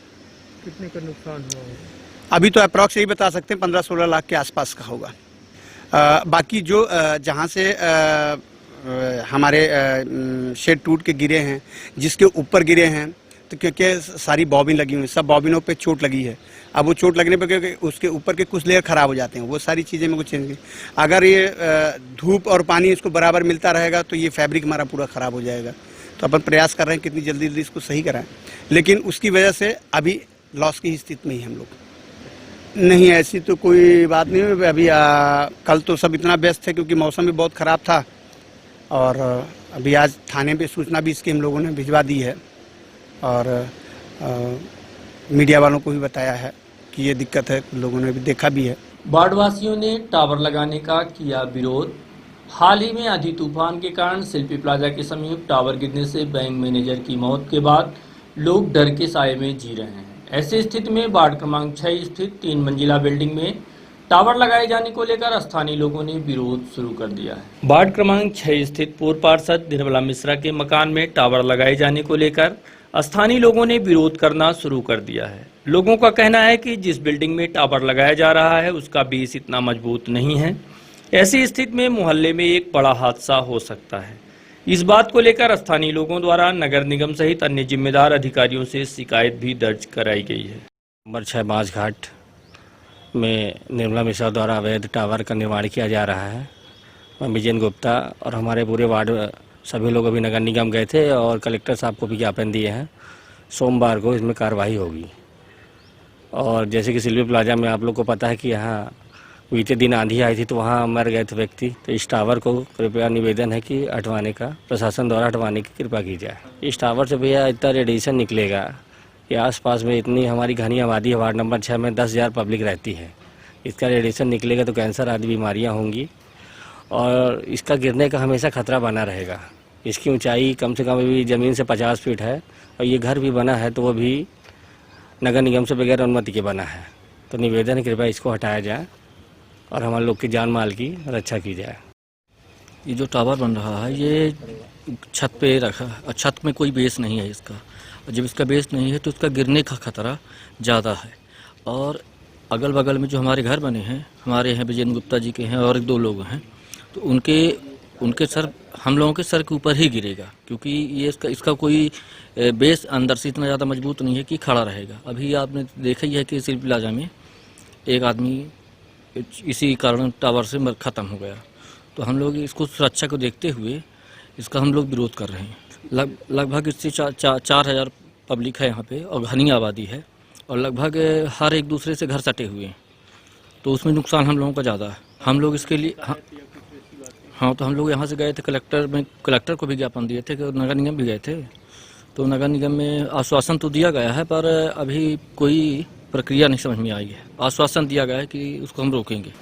कितने का नुकसान हुआ? अभी तो अप्रॉक्स यही बता सकते हैं 15-16 लाख के आसपास का होगा। बाकी जो जहाँ से हमारे शेड टूट के गिरे हैं, जिसके ऊपर गिरे हैं, तो क्योंकि सारी बॉबिन लगी हुई है, सब बॉबिनों पे चोट लगी है। अब वो चोट लगने पर क्योंकि उसके ऊपर के कुछ लेयर खराब हो जाते हैं, वो सारी चीज़ें में कुछ चेंज नहीं। अगर ये धूप और पानी इसको बराबर मिलता रहेगा तो ये फैब्रिक हमारा पूरा ख़राब हो जाएगा। तो अपन प्रयास कर रहे हैं कितनी जल्दी जल्दी इसको सही कराएं, लेकिन उसकी वजह से अभी लॉस की स्थिति में ही हम लोग। नहीं, ऐसी तो कोई बात नहीं है अभी। कल तो सब इतना व्यस्त थे क्योंकि मौसम भी बहुत ख़राब था, और अभी आज थाने पे सूचना भी इसकी हम लोगों ने भिजवा दी है और मीडिया वालों को भी बताया है कि ये दिक्कत है, लोगों ने भी देखा भी है। वार्डवासियों ने टावर लगाने का किया विरोध। हाल ही में आंधी तूफान के कारण शिल्पी प्लाजा के समीप टावर गिरने से बैंक मैनेजर की मौत के बाद लोग डर के साए में जी रहे हैं। ऐसी स्थिति में वार्ड क्रमांक 6 स्थित 3 मंजिला बिल्डिंग में टावर लगाए जाने को लेकर स्थानीय लोगों ने विरोध शुरू कर दिया है। वार्ड क्रमांक 6 स्थित पूर्व पार्षद निर्मला मिश्रा के मकान में टावर लगाए जाने को लेकर स्थानीय लोगों ने विरोध करना शुरू कर दिया है। लोगों का कहना है कि जिस बिल्डिंग में टावर लगाया जा रहा है उसका बेस इतना मजबूत नहीं है। ऐसी स्थिति में मोहल्ले में एक बड़ा हादसा हो सकता है। इस बात को लेकर स्थानीय लोगों द्वारा नगर निगम सहित अन्य जिम्मेदार अधिकारियों से शिकायत भी दर्ज कराई गई है। नंबर 6 बांसघाट में निर्मला मिश्रा द्वारा अवैध टावर का निर्माण किया जा रहा है। मैं विजय गुप्ता और हमारे पूरे वार्ड सभी लोग अभी नगर निगम गए थे और कलेक्टर साहब को भी ज्ञापन दिए हैं। सोमवार को इसमें कार्रवाई होगी। और जैसे कि शिल्पी प्लाजा में आप लोग को पता है कि यहाँ बीते दिन आंधी आई थी तो वहाँ मर गए थे व्यक्ति। तो इस टावर को कृपया निवेदन है कि हटवाने का, प्रशासन द्वारा हटवाने की कृपा की जाए। इस टावर से भैया इतना रेडिएशन निकलेगा कि आसपास में इतनी हमारी घनी आबादी है। वार्ड नंबर 6 में 10,000 पब्लिक रहती है। इसका रेडिएशन निकलेगा तो कैंसर आदि बीमारियाँ होंगी और इसका गिरने का हमेशा खतरा बना रहेगा। इसकी ऊंचाई कम से कम अभी ज़मीन से 50 फीट है और ये घर भी बना है तो वो भी नगर निगम से बगैर अनुमति के बना है। तो निवेदन है कृपया इसको हटाया जाए और हमारे लोग की जान माल की रक्षा की जाए। ये जो टावर बन रहा है ये छत पे रखा है और छत में कोई बेस नहीं है इसका, और जब इसका बेस नहीं है तो इसका गिरने का खतरा ज़्यादा है। और अगल बगल में जो हमारे घर बने हैं, हमारे हैं विजय गुप्ता जी के हैं और 1-2 लोग हैं, तो उनके सर हम लोगों के सर के ऊपर ही गिरेगा, क्योंकि ये इसका कोई बेस अंदर से इतना ज़्यादा मजबूत नहीं है कि खड़ा रहेगा। अभी आपने देखा ही है कि शिल्पी प्लाजा में एक आदमी इसी कारण टावर से ख़त्म हो गया। तो हम लोग इसको सुरक्षा को देखते हुए इसका हम लोग विरोध कर रहे हैं। लगभग इससे 4,000 पब्लिक है यहाँ पे और घनी आबादी है और लगभग हर एक दूसरे से घर सटे हुए हैं, तो उसमें नुकसान हम लोगों का ज़्यादा है। हम लोग इसके लिए हाँ तो हम लोग यहाँ से गए थे कलेक्टर को भी ज्ञापन दिए थे, नगर निगम भी गए थे। तो नगर निगम में आश्वासन तो दिया गया है पर अभी कोई प्रक्रिया नहीं समझ में आई है। आश्वासन दिया गया है कि उसको हम रोकेंगे।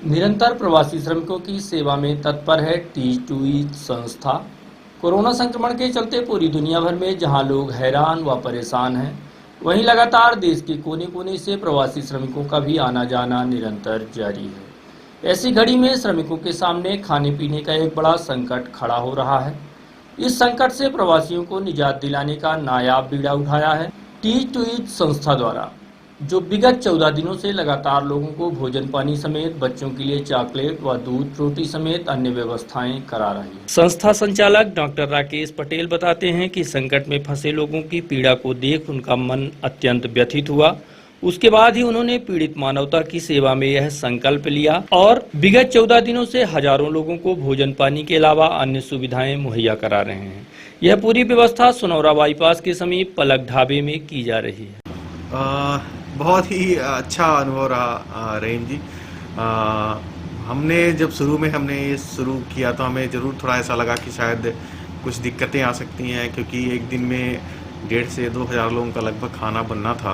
निरंतर प्रवासी श्रमिकों की सेवा में तत्पर है टीच टू ईच संस्था। कोरोना संक्रमण के चलते पूरी दुनिया भर में जहां लोग हैरान व परेशान हैं, वहीं लगातार देश के कोने कोने से प्रवासी श्रमिकों का भी आना जाना निरंतर जारी है। ऐसी घड़ी में श्रमिकों के सामने खाने पीने का एक बड़ा संकट खड़ा हो रहा है। इस संकट से प्रवासियों को निजात दिलाने का नायाब बीड़ा उठाया है टीच टू ईच संस्था द्वारा, जो विगत 14 दिनों से लगातार लोगों को भोजन पानी समेत बच्चों के लिए चॉकलेट व दूध रोटी समेत अन्य व्यवस्थाएं करा रही है। संस्था संचालक डॉक्टर राकेश पटेल बताते हैं कि संकट में फंसे लोगों की पीड़ा को देख उनका मन अत्यंत व्यथित हुआ उसके बाद ही उन्होंने पीड़ित मानवता की सेवा में यह संकल्प लिया और विगत 14 दिनों से हजारों लोगों को भोजन पानी के अलावा अन्य सुविधाएं मुहैया करा रहे हैं। यह पूरी व्यवस्था सोनौरा बाईपास के समीप पलक ढाबे में की जा रही है। बहुत ही अच्छा अनुभव रहा रहीम जी। हमने जब शुरू में हमने ये शुरू किया तो हमें ज़रूर थोड़ा ऐसा लगा कि शायद कुछ दिक्कतें आ सकती हैं, क्योंकि एक दिन में 1,500 से 2,000 लोगों का लगभग खाना बनना था,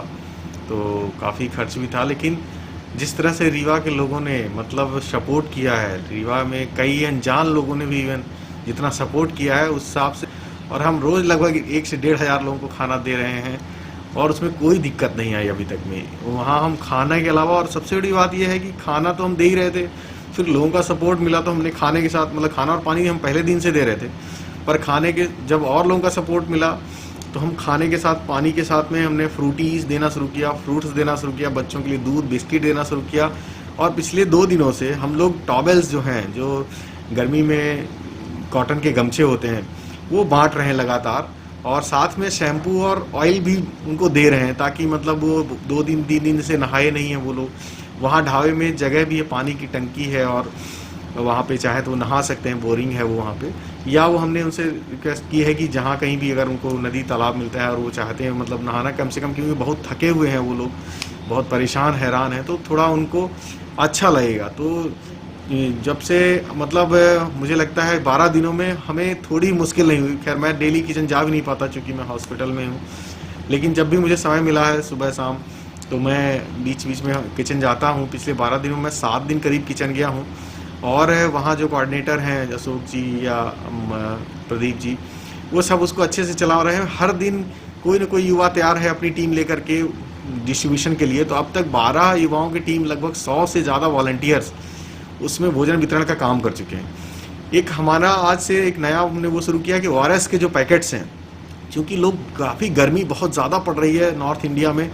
तो काफ़ी खर्च भी था। लेकिन जिस तरह से रीवा के लोगों ने मतलब सपोर्ट किया है, रीवा में कई अनजान लोगों ने भी इवन जितना सपोर्ट किया है उस हिसाब से, और हम रोज़ लगभग 1,000 से 1,500 लोगों को खाना दे रहे हैं और उसमें कोई दिक्कत नहीं आई अभी तक में। वहाँ हम खाने के अलावा, और सबसे बड़ी बात यह है कि खाना तो हम दे ही रहे थे, फिर लोगों का सपोर्ट मिला तो हमने खाने के साथ, मतलब खाना और पानी हम पहले दिन से दे रहे थे, पर खाने के जब और लोगों का सपोर्ट मिला तो हम खाने के साथ पानी के साथ में हमने फ्रूटीज़ देना शुरू किया, फ्रूट्स देना शुरू किया, बच्चों के लिए दूध बिस्किट देना शुरू किया। और पिछले 2 दिनों से हम लोग टॉवेल्स जो हैं, जो गर्मी में कॉटन के गमछे होते हैं, वो बांट रहे हैं लगातार, और साथ में शैम्पू और ऑयल भी उनको दे रहे हैं, ताकि मतलब वो 2 दिन से नहाए नहीं हैं वो लोग। वहाँ ढाबे में जगह भी है, पानी की टंकी है, और वहाँ पे चाहे तो वो नहा सकते हैं, बोरिंग है वो वहाँ पे। या वो हमने उनसे रिक्वेस्ट की है कि जहाँ कहीं भी अगर उनको नदी तालाब मिलता है और वो चाहते हैं मतलब नहाना कम से कम, क्योंकि बहुत थके हुए हैं वो लोग, बहुत परेशान हैरान हैं, तो थोड़ा उनको अच्छा लगेगा। तो जब से मतलब मुझे लगता है 12 दिनों में हमें थोड़ी मुश्किल नहीं हुई। खैर मैं डेली किचन जा भी नहीं पाता चूँकि मैं हॉस्पिटल में हूँ, लेकिन जब भी मुझे समय मिला है सुबह शाम तो मैं बीच बीच में किचन जाता हूँ। पिछले 12 दिनों में 7 दिन करीब किचन गया हूँ, और वहाँ जो कोऑर्डिनेटर हैं अशोक जी या प्रदीप जी, वो सब उसको अच्छे से चला रहे हैं। हर दिन कोई ना कोई युवा तैयार है अपनी टीम लेकर के डिस्ट्रीब्यूशन के लिए। तो अब तक 12 युवाओं की टीम, लगभग 100 से ज़्यादा वॉलंटियर्स उसमें भोजन वितरण का काम कर चुके हैं। एक हमारा आज से एक नया हमने वो शुरू किया कि ORS के जो पैकेट्स हैं, क्योंकि लोग काफ़ी गर्मी बहुत ज़्यादा पड़ रही है नॉर्थ इंडिया में,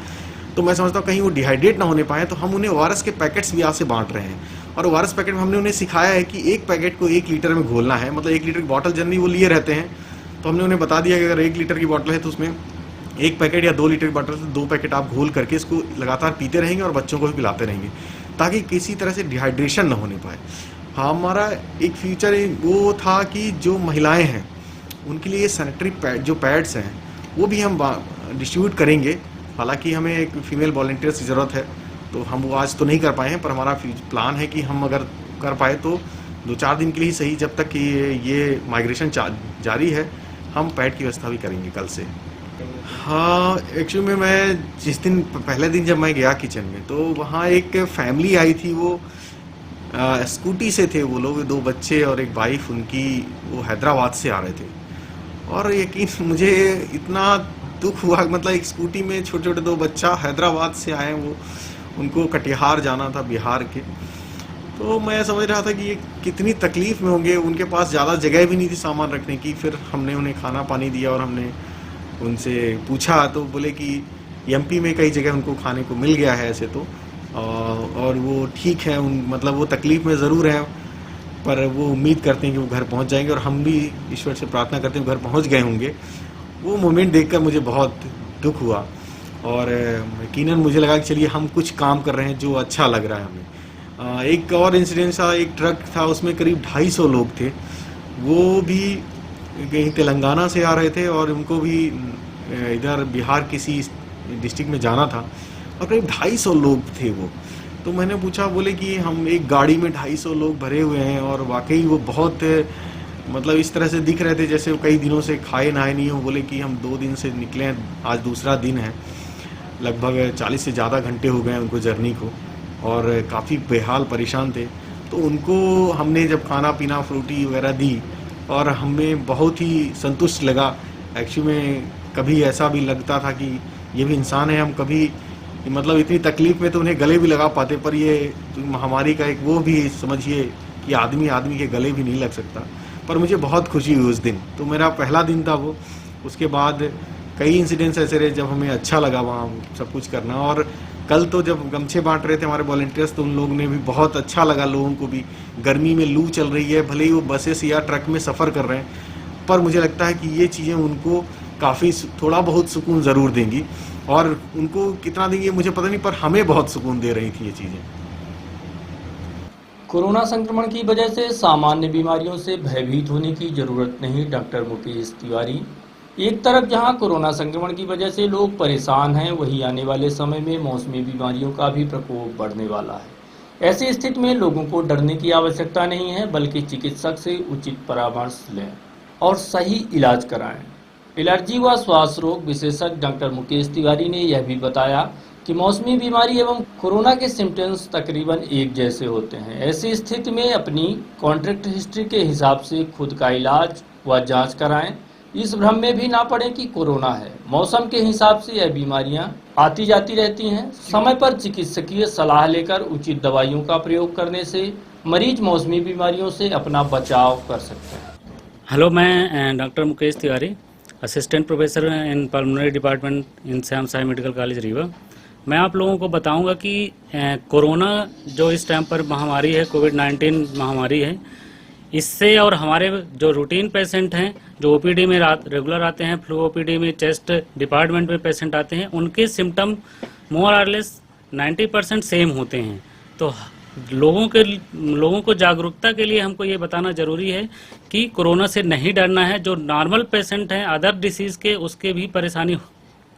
तो मैं समझता हूँ कहीं वो डिहाइड्रेट ना होने पाए, तो हम उन्हें ORS के पैकेट्स भी आज से बांट रहे हैं। और ORS पैकेट में हमने उन्हें सिखाया है कि एक पैकेट को 1 लीटर में घोलना है, मतलब 1 लीटर की बॉटल जनरली वो लिए रहते हैं, तो हमने उन्हें बता दिया कि अगर 1 लीटर की बॉटल है तो उसमें 1 पैकेट या 2 लीटर की बॉटल से 2 पैकेट आप घोल करके इसको लगातार पीते रहेंगे और बच्चों को भी पिलाते रहेंगे, ताकि किसी तरह से डिहाइड्रेशन ना होने पाए। हमारा एक फ्यूचर वो था कि जो महिलाएं हैं उनके लिए सैनिटरी पैड, जो पैड्स हैं, वो भी हम डिस्ट्रीब्यूट करेंगे। हालांकि हमें एक फीमेल वॉलंटियर्स की ज़रूरत है, तो हम वो आज तो नहीं कर पाए हैं, पर हमारा प्लान है कि हम अगर कर पाए तो 2-4 दिन के लिए ही सही, जब तक कि ये माइग्रेशन जारी है, हम पैड की व्यवस्था भी करेंगे कल से। हाँ, एक्चुअली में मैं जिस दिन पहले दिन जब मैं गया किचन में, तो वहाँ एक फैमिली आई थी, वो स्कूटी से थे वो लोग, 2 बच्चे और एक वाइफ उनकी, वो हैदराबाद से आ रहे थे। और यकीन मुझे इतना दुख हुआ, मतलब एक स्कूटी में छोटे छोटे 2 बच्चा हैदराबाद से आए, वो उनको कटिहार जाना था बिहार के। तो मैं समझ रहा था कि ये कितनी तकलीफ़ में होंगे, उनके पास ज़्यादा जगह भी नहीं थी सामान रखने की। फिर हमने उन्हें खाना पानी दिया और हमने उनसे पूछा, तो बोले कि MP में कई जगह उनको खाने को मिल गया है ऐसे तो, और वो ठीक है, मतलब वो तकलीफ़ में ज़रूर हैं, पर वो उम्मीद करते हैं कि वो घर पहुंच जाएंगे, और हम भी ईश्वर से प्रार्थना करते हैं घर पहुंच गए होंगे। वो मोमेंट देखकर मुझे बहुत दुख हुआ, और यकीनन मुझे लगा कि चलिए हम कुछ काम कर रहे हैं जो अच्छा लग रहा है हमें। एक और इंसिडेंट था, एक ट्रक था, उसमें करीब 250 लोग थे, वो भी कहीं तेलंगाना से आ रहे थे और उनको भी इधर बिहार किसी डिस्ट्रिक्ट में जाना था, और करीब 250 लोग थे वो। तो मैंने पूछा, बोले कि हम एक गाड़ी में 250 लोग भरे हुए हैं, और वाकई वो बहुत मतलब इस तरह से दिख रहे थे जैसे वो कई दिनों से खाए नहाए नहीं हो। बोले कि हम 2 दिन से निकले हैं, आज दूसरा दिन है, लगभग 40 से ज़्यादा घंटे हो गए हैं उनको जर्नी को, और काफ़ी बेहाल परेशान थे। तो उनको हमने जब खाना पीना फ्रूटी वगैरह दी, और हमें बहुत ही संतुष्ट लगा। एक्चुअली में कभी ऐसा भी लगता था कि ये भी इंसान है, हम कभी मतलब इतनी तकलीफ़ में तो उन्हें गले भी लगा पाते, पर ये महामारी का एक वो भी समझिए कि आदमी के गले भी नहीं लग सकता। पर मुझे बहुत खुशी हुई उस दिन, तो मेरा पहला दिन था वो। उसके बाद कई इंसिडेंट्स ऐसे रहे जब हमें अच्छा लगा वहाँ सब कुछ करना। और कल तो जब गमछे बांट रहे थे हमारे वॉलंटियर्स, तो उन लोगों ने भी बहुत अच्छा लगा, लोगों को भी। गर्मी में लू चल रही है, भले ही वो बसेस या ट्रक में सफ़र कर रहे हैं, पर मुझे लगता है कि ये चीज़ें उनको काफ़ी थोड़ा बहुत सुकून ज़रूर देंगी। और उनको कितना देंगे मुझे पता नहीं, पर हमें बहुत सुकून दे रही थी ये चीज़ें। कोरोना संक्रमण की वजह से सामान्य बीमारियों से भयभीत होने की जरूरत नहीं। डॉक्टर मुकेश तिवारी। एक तरफ जहां कोरोना संक्रमण की वजह से लोग परेशान हैं, वहीं आने वाले समय में मौसमी बीमारियों का भी प्रकोप बढ़ने वाला है। ऐसी स्थिति में लोगों को डरने की आवश्यकता नहीं है, बल्कि चिकित्सक से उचित परामर्श लें और सही इलाज कराएं। एलर्जी व श्वास रोग विशेषज्ञ डॉक्टर मुकेश तिवारी ने यह भी बताया कि मौसमी बीमारी एवं कोरोना के सिम्टम्स तकरीबन एक जैसे होते हैं। ऐसी स्थिति में अपनी कॉन्ट्रैक्ट हिस्ट्री के हिसाब से खुद का इलाज व जांच कराएं। इस भ्रम में भी ना पड़े कि कोरोना है। मौसम के हिसाब से यह बीमारियां आती जाती रहती हैं। समय पर चिकित्सकीय सलाह लेकर उचित दवाइयों का प्रयोग करने से मरीज मौसमी बीमारियों से अपना बचाव कर सकते हैं। हेलो, मैं doctor Mukesh Tiwari, assistant professor in pulmonary department in Shyam Sai medical college Rewa. मैं आप लोगों को बताऊंगा कि कोरोना जो इस टाइम पर महामारी है, कोविड-19 महामारी है, इससे और हमारे जो रूटीन पेशेंट हैं जो ओपीडी में रेगुलर आते हैं, फ्लू ओपीडी में, चेस्ट डिपार्टमेंट में पेशेंट आते हैं, उनके सिम्टम मोर और लेस 90% सेम होते हैं। तो लोगों को जागरूकता के लिए हमको ये बताना जरूरी है कि कोरोना से नहीं डरना है। जो नॉर्मल पेशेंट हैं अदर डिसीज के, उसके भी परेशानी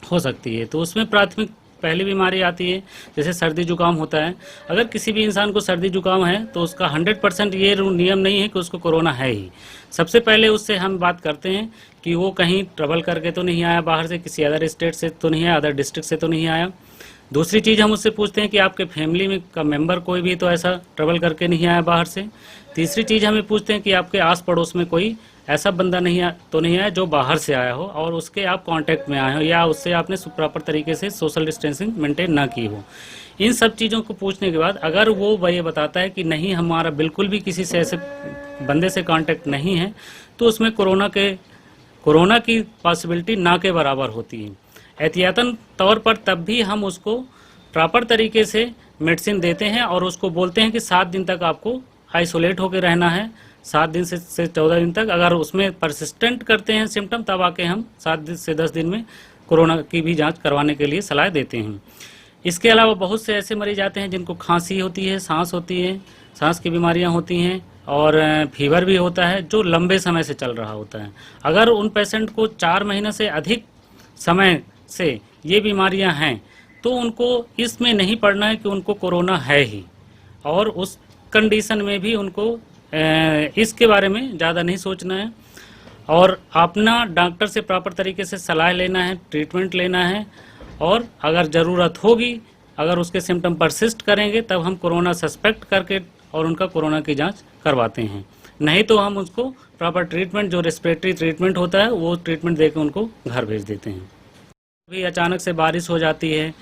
हो सकती है। तो उसमें प्राथमिक पहली बीमारी आती है जैसे सर्दी जुकाम होता है। अगर किसी भी इंसान को सर्दी जुकाम है तो उसका 100% ये नियम नहीं है कि उसको कोरोना है ही। सबसे पहले उससे हम बात करते हैं कि वो कहीं ट्रैवल करके तो नहीं आया बाहर से, किसी अदर स्टेट से तो नहीं आया, अदर डिस्ट्रिक्ट से तो नहीं आया। दूसरी चीज़ हम उससे पूछते हैं कि आपके फैमिली में का मेंबर कोई भी तो ऐसा ट्रैवल करके नहीं आया बाहर से। तीसरी चीज़ हमें पूछते हैं कि आपके आस पड़ोस में कोई ऐसा बंदा नहीं आया जो बाहर से आया हो और उसके आप कांटेक्ट में आए हो या उससे आपने प्रॉपर तरीके से सोशल डिस्टेंसिंग मेंटेन ना की हो। इन सब चीज़ों को पूछने के बाद अगर वो ये बताता है कि नहीं हमारा बिल्कुल भी किसी से ऐसे बंदे से कांटेक्ट नहीं है, तो उसमें कोरोना की पॉसिबिलिटी ना के बराबर होती है। एहतियातन तौर पर तब भी हम उसको प्रॉपर तरीके से मेडिसिन देते हैं और उसको बोलते हैं कि 7 दिन तक आपको आइसोलेट होकर रहना है, 7 दिन से 14 दिन तक। अगर उसमें परसिस्टेंट करते हैं सिम्टम, तब आके हम 7 से 10 दिन में कोरोना की भी जांच करवाने के लिए सलाह देते हैं। इसके अलावा बहुत से ऐसे मरीज आते हैं जिनको खांसी होती है, सांस होती है, सांस की बीमारियां होती हैं और फीवर भी होता है जो लंबे समय से चल रहा होता है। अगर उन पेशेंट को 4 महीने से अधिक समय से ये बीमारियां हैं तो उनको इसमें नहीं पड़ना है कि उनको कोरोना है ही, और उस कंडीशन में भी उनको इसके बारे में ज़्यादा नहीं सोचना है और अपना डॉक्टर से प्रॉपर तरीके से सलाह लेना है, ट्रीटमेंट लेना है। और अगर ज़रूरत होगी, अगर उसके सिम्टम परसिस्ट करेंगे, तब हम कोरोना सस्पेक्ट करके और उनका कोरोना की जांच करवाते हैं। नहीं तो हम उसको प्रॉपर ट्रीटमेंट, जो रेस्पिरेटरी ट्रीटमेंट होता है, वो ट्रीटमेंट देकर उनको घर भेज देते हैं। अभी अचानक से बारिश हो जाती है,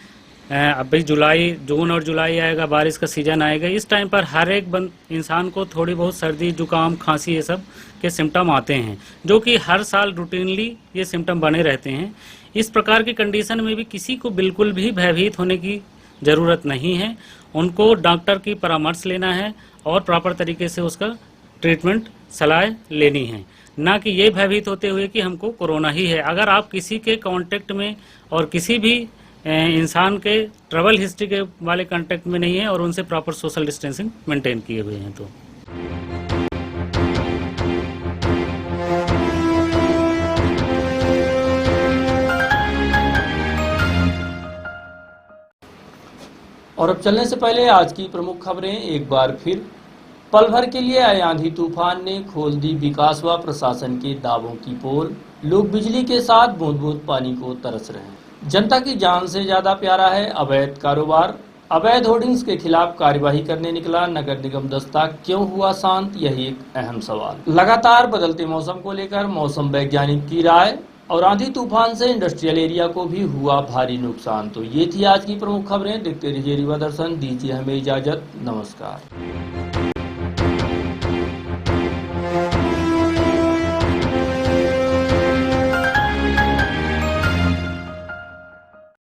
अभी जून और जुलाई आएगा, बारिश का सीज़न आएगा। इस टाइम पर हर एक इंसान को थोड़ी बहुत सर्दी जुकाम खांसी ये सब के सिम्टम आते हैं, जो कि हर साल रूटीनली ये सिम्टम बने रहते हैं। इस प्रकार की कंडीशन में भी किसी को बिल्कुल भी भयभीत होने की ज़रूरत नहीं है। उनको डॉक्टर की परामर्श लेना है और प्रॉपर तरीके से उसका ट्रीटमेंट सलाह लेनी है, ना कि ये भयभीत होते हुए कि हमको कोरोना ही है। अगर आप किसी के कांटेक्ट में और किसी भी इंसान के ट्रैवल हिस्ट्री के वाले कांटेक्ट में नहीं है और उनसे प्रॉपर सोशल डिस्टेंसिंग मेंटेन किए हुए हैं तो और अब चलने से पहले आज की प्रमुख खबरें एक बार फिर। पल भर के लिए आए आंधी तूफान ने खोल दी विकास व प्रशासन के दावों की पोल। लोग बिजली के साथ बूंद बूंद पानी को तरस रहे हैं। जनता की जान से ज्यादा प्यारा है अवैध कारोबार। अवैध होर्डिंग्स के खिलाफ कार्यवाही करने निकला नगर निगम दस्ता, क्यों हुआ शांत, यही एक अहम सवाल। लगातार बदलते मौसम को लेकर मौसम वैज्ञानिक की राय। और आंधी तूफान से इंडस्ट्रियल एरिया को भी हुआ भारी नुकसान। तो ये थी आज की प्रमुख खबरें। देखते रहिए रीवा दर्शन, दीजिए हमें इजाजत, नमस्कार।